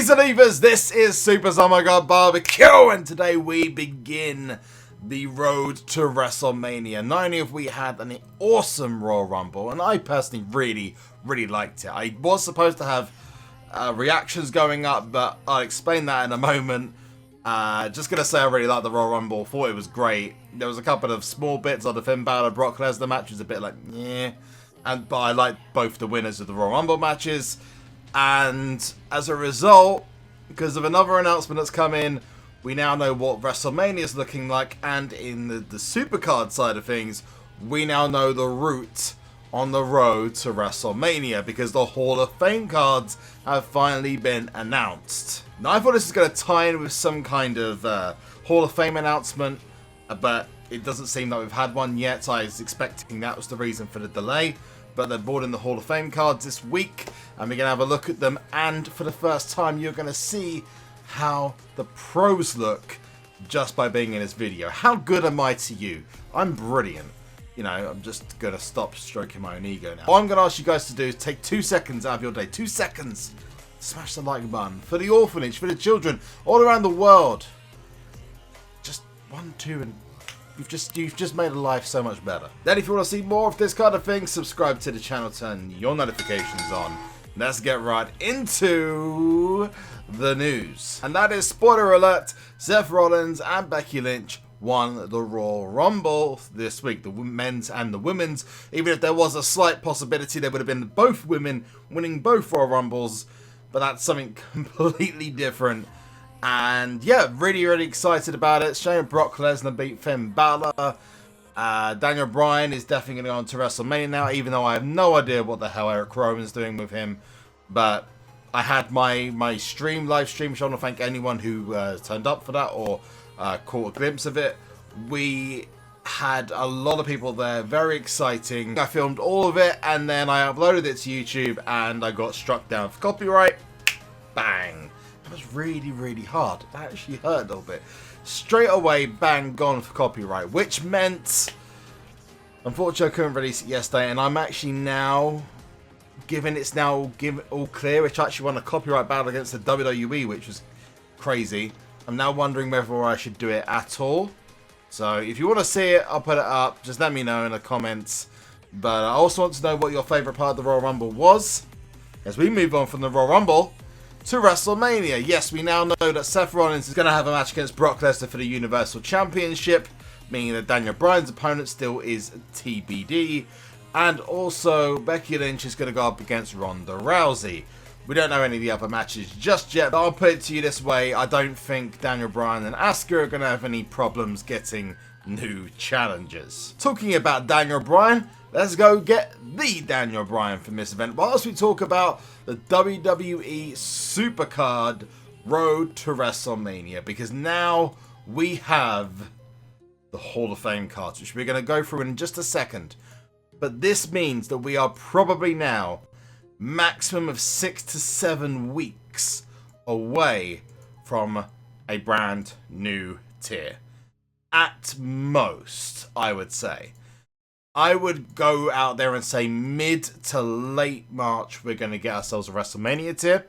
Ladies and divas, this is SuperZombGBBQ, and today we begin the road to WrestleMania. Not only have we had an awesome Royal Rumble, and I personally really liked it. I was supposed to have reactions going up, but I'll explain that in a moment. Just gonna say I really liked the Royal Rumble, thought it was great. There was a couple of small bits on the Finn Balor Brock Lesnar match, was a bit like, yeah. But I liked both the winners of the Royal Rumble matches. And as a result, because of another announcement that's come in, we now know what WrestleMania is looking like. And in the SuperCard side of things, we now know the route on the road to WrestleMania, because the Hall of Fame cards have finally been announced. Now, I thought this was going to tie in with some kind of Hall of Fame announcement, but it doesn't seem like we've had one yet. So I was expecting that was the reason for the delay. But they're brought in the Hall of Fame cards this week, and we're going to have a look at them. And for the first time, you're going to see how the pros look just by being in this video. How good am I to you? I'm brilliant. You know, I'm just going to stop stroking my own ego now. What I'm going to ask you guys to do is take 2 seconds out of your day. 2 seconds. Smash the like button for the orphanage, for the children all around the world. Just 1, 2, and You've just made a life so much better. Then if you want to see more of this kind of thing, subscribe to the channel, turn your notifications on. Let's get right into the news. And that is, spoiler alert, Seth Rollins and Becky Lynch won the Royal Rumble this week, the men's and the women's. Even if there was a slight possibility there would have been both women winning both Royal Rumbles, but that's something completely different. And yeah, really excited about it. Shane Brock Lesnar beat Finn Balor. Daniel Bryan is definitely going to go on to WrestleMania now, even though I have no idea what the hell Eric Rowan's doing with him. But I had my live stream, so I want to thank anyone who turned up for that or caught a glimpse of it. We had a lot of people there, very exciting. I filmed all of it and then I uploaded it to YouTube and I got struck down for copyright. Bang. That was really hard. That actually hurt a little bit. Straight away, bang, gone for copyright, which meant, unfortunately, I couldn't release it yesterday, and I'm actually now, given it's now all clear, which actually won a copyright battle against the WWE, which was crazy. I'm now wondering whether I should do it at all. So if you want to see it, I'll put it up. Just let me know in the comments. But I also want to know what your favourite part of the Royal Rumble was, as we move on from the Royal Rumble to WrestleMania. Yes, we now know that Seth Rollins is going to have a match against Brock Lesnar for the Universal Championship, meaning that Daniel Bryan's opponent still is TBD. And also, Becky Lynch is going to go up against Ronda Rousey. We don't know any of the other matches just yet, but I'll put it to you this way. I don't think Daniel Bryan and Asuka are going to have any problems getting new challengers. Talking about Daniel Bryan, let's go get the Daniel Bryan from this event, whilst we talk about the WWE SuperCard road to WrestleMania, because now we have the Hall of Fame cards, which we're going to go through in just a second. But this means that we are probably now maximum of 6 to 7 weeks away from a brand new tier. At most, I would say. I would go out there and say mid to late March, we're going to get ourselves a WrestleMania tier.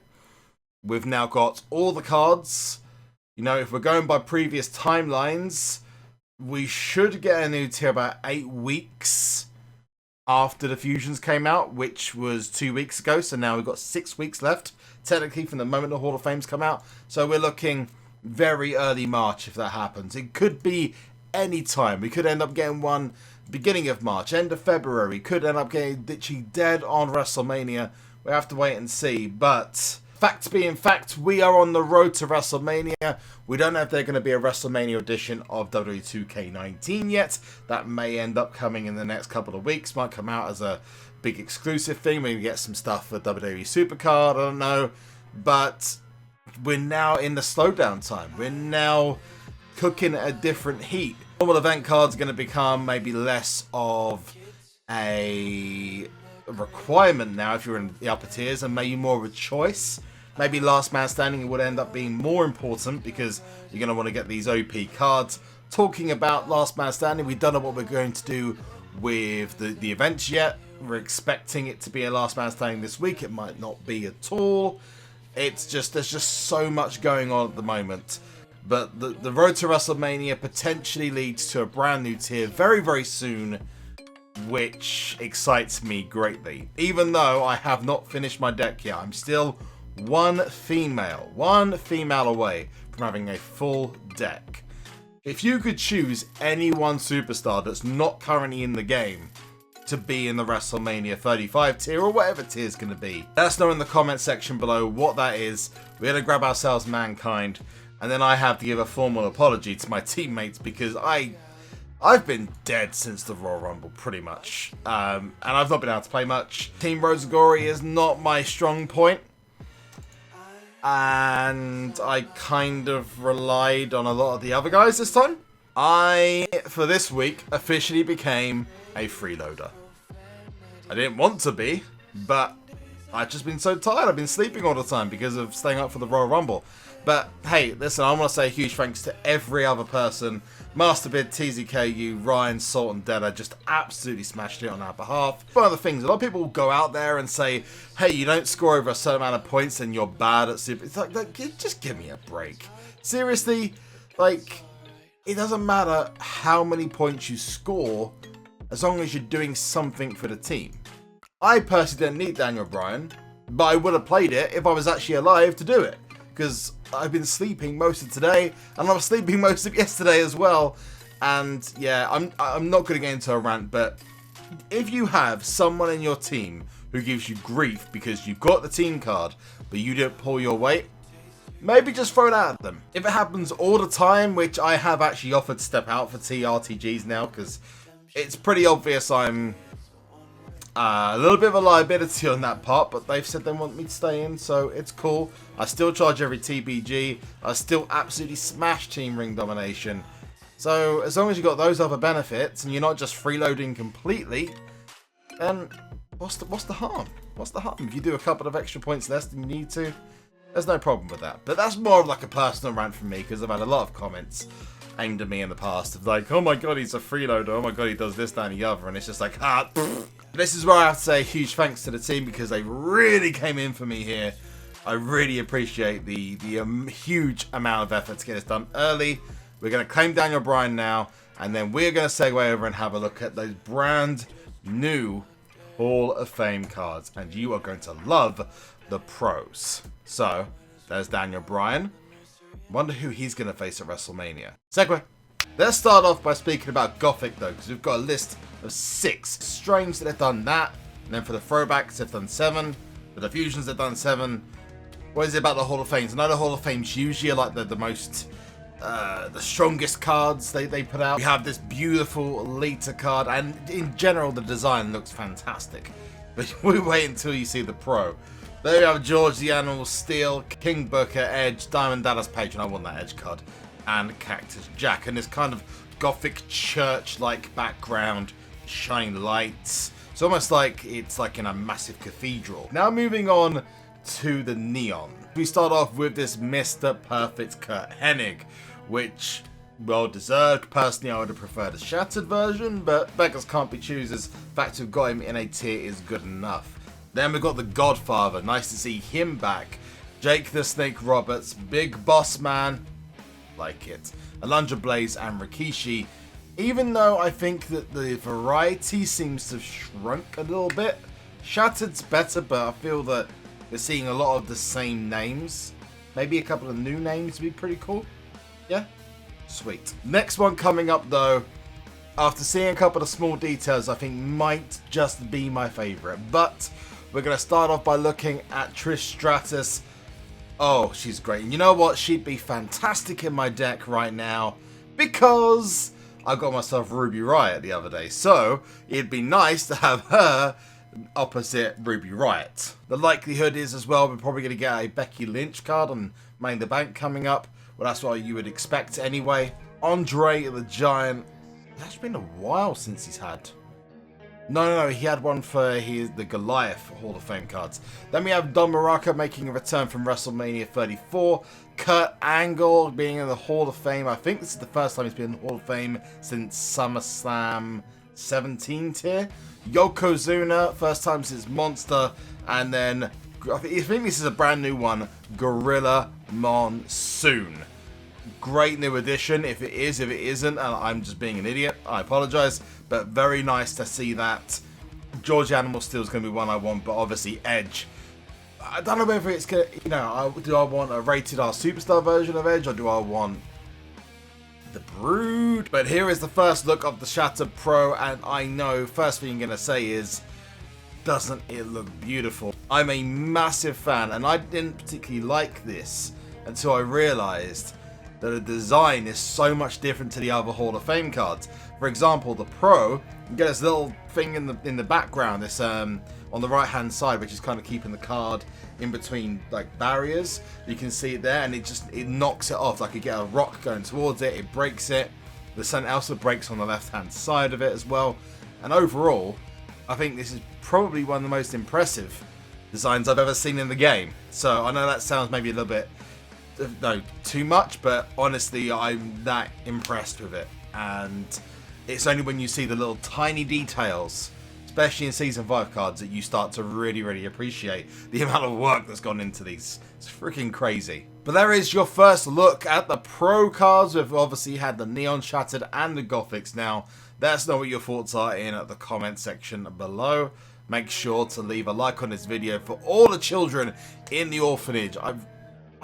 We've now got all the cards. You know, if we're going by previous timelines, we should get a new tier about 8 weeks after the Fusions came out, which was 2 weeks ago. So now we've got 6 weeks left, technically, from the moment the Hall of Fame's come out. So we're looking very early March if that happens. It could be any time. We could end up getting one beginning of March, end of February. Could end up getting literally dead on WrestleMania. We have to wait and see. But fact being fact, we are on the road to WrestleMania. We don't know if there's going to be a WrestleMania edition of WWE 2K19 yet. That may end up coming in the next couple of weeks. Might come out as a big exclusive thing. Maybe get some stuff for WWE SuperCard. I don't know. But we're now in the slowdown time. We're now cooking at a different heat. Normal event cards are going to become maybe less of a requirement now if you're in the upper tiers, and maybe more of a choice. Maybe last man standing would end up being more important because you're going to want to get these OP cards. Talking about last man standing, we don't know what we're going to do with the events yet. We're expecting it to be a last man standing this week. It might not be at all. It's just, there's just so much going on at the moment. But the road to WrestleMania potentially leads to a brand new tier very, very soon, which excites me greatly. Even though I have not finished my deck yet, I'm still one female away from having a full deck. If you could choose any one superstar that's not currently in the game to be in the WrestleMania 35 tier, or whatever tier is going to be, let us know in the comment section below what that is. We're going to grab ourselves Mankind, and then I have to give a formal apology to my teammates because I've been dead since the Royal Rumble, pretty much. And I've not been able to play much. Team Rose Glory is not my strong point. And I kind of relied on a lot of the other guys this time. I, for this week, officially became a freeloader. I didn't want to be, but I've just been so tired. I've been sleeping all the time because of staying up for the Royal Rumble. But hey, listen, I want to say a huge thanks to every other person. Masterbid, TZKU, Ryan, Salt and Deader just absolutely smashed it on our behalf. One of the things, a lot of people will go out there and say, hey, you don't score over a certain amount of points and you're bad at Super. It's like just give me a break. Seriously, like, it doesn't matter how many points you score as long as you're doing something for the team. I personally didn't need Daniel Bryan, but I would have played it if I was actually alive to do it. Because I've been sleeping most of today, and I was sleeping most of yesterday as well. And yeah, I'm not going to get into a rant, but if you have someone in your team who gives you grief because you've got the team card, but you didn't pull your weight, maybe just throw it at them. If it happens all the time, which I have actually offered to step out for TRTGs now, because it's pretty obvious I'm a little bit of a liability on that part, but they've said they want me to stay in, so it's cool. I still charge every TBG. I still absolutely smash Team Ring Domination. So as long as you've got those other benefits and you're not just freeloading completely, then what's the harm? What's the harm? If you do a couple of extra points less than you need to, there's no problem with that. But that's more of like a personal rant from me because I've had a lot of comments aimed at me in the past of like, oh my god, he's a freeloader, oh my god, he does this, that and the other, and it's just like, This is where I have to say huge thanks to the team because they really came in for me here. I really appreciate the huge amount of effort to get this done early. We're going to claim Daniel Bryan now, and then we're going to segue over and have a look at those brand new Hall of Fame cards, and you are going to love the pros. So, there's Daniel Bryan. Wonder who he's going to face at WrestleMania. Segue. Let's start off by speaking about Gothic though, because we've got a list of 6. Strange that they've done that, and then for the throwbacks they've done 7. For the fusions they've done 7. What is it about the Hall of Fames? I know the Hall of Fames usually are like the most, the strongest cards they put out. We have this beautiful Lita card, and in general the design looks fantastic. But we wait until you see the pro. There we have George the Animal Steel, King Booker, Edge, Diamond Dallas Page, and I want that Edge card, and Cactus Jack, and this kind of Gothic church-like background, shining lights. It's almost like it's like in a massive cathedral. Now moving on to the Neon. We start off with this Mr. Perfect Kurt Hennig, which, well deserved. Personally, I would have preferred a shattered version, but beggars can't be choosers. The fact we've got him in a tier is good enough. Then we've got the Godfather. Nice to see him back. Jake the Snake Roberts, Big Boss Man, like it. Alundra Blaze and Rikishi. Even though I think that the variety seems to have shrunk a little bit. Shattered's better, but I feel that we're seeing a lot of the same names. Maybe a couple of new names would be pretty cool. Yeah? Sweet. Next one coming up though, after seeing a couple of small details, I think might just be my favourite. But we're going to start off by looking at Trish Stratus. Oh, she's great. And you know what? She'd be fantastic in my deck right now because I got myself Ruby Riott the other day. So it'd be nice to have her opposite Ruby Riott. The likelihood is as well we're probably going to get a Becky Lynch card on Money in the Bank coming up. Well, that's what you would expect anyway. Andre the Giant. It's actually been a while since he's had. No, he had one for the Goliath Hall of Fame cards. Then we have Don Muraco making a return from WrestleMania 34. Kurt Angle being in the Hall of Fame. I think this is the first time he's been in the Hall of Fame since SummerSlam 17 tier. Yokozuna, first time since Monster. And then I think this is a brand new one, Gorilla Monsoon. Great new addition. If it is, if it isn't, and I'm just being an idiot, I apologize. But very nice to see that. George Animal Steel is going to be one I want, but obviously Edge. I don't know whether it's going to, you know, do I want a rated R superstar version of Edge, or do I want the Brood? But here is the first look of the Shattered Pro, and I know first thing I'm going to say is, doesn't it look beautiful? I'm a massive fan, and I didn't particularly like this until I realized that the design is so much different to the other Hall of Fame cards. For example, the Pro, you get this little thing in the background, this on the right hand side, which is kind of keeping the card in between like barriers. You can see it there, and it knocks it off. Like you get a rock going towards it, it breaks it. There's something else that breaks on the left hand side of it as well. And overall, I think this is probably one of the most impressive designs I've ever seen in the game. So I know that sounds maybe a little bit, no, too much, but honestly, I'm that impressed with it. And it's only when you see the little tiny details, especially in Season 5 cards, that you start to really, really appreciate the amount of work that's gone into these. It's freaking crazy. But there is your first look at the Pro cards. We've obviously had the Neon Shattered and the Gothics now. Let us know what your thoughts are in the comment section below. Make sure to leave a like on this video for all the children in the orphanage. I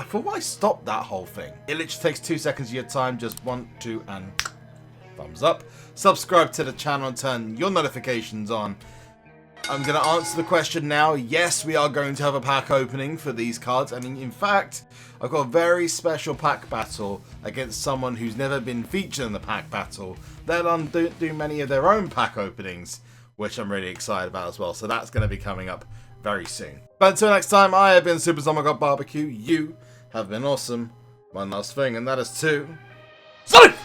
thought I stopped that whole thing. It literally takes 2 seconds of your time. Just 1, 2, and thumbs up. Subscribe to the channel and turn your notifications on. I'm going to answer the question now. Yes, we are going to have a pack opening for these cards. And in fact, I've got a very special pack battle against someone who's never been featured in the pack battle. They'll do many of their own pack openings, which I'm really excited about as well. So that's going to be coming up very soon. But until next time, I have been SuperZombGBBQ. You have been awesome. One last thing, and that is to... Salute!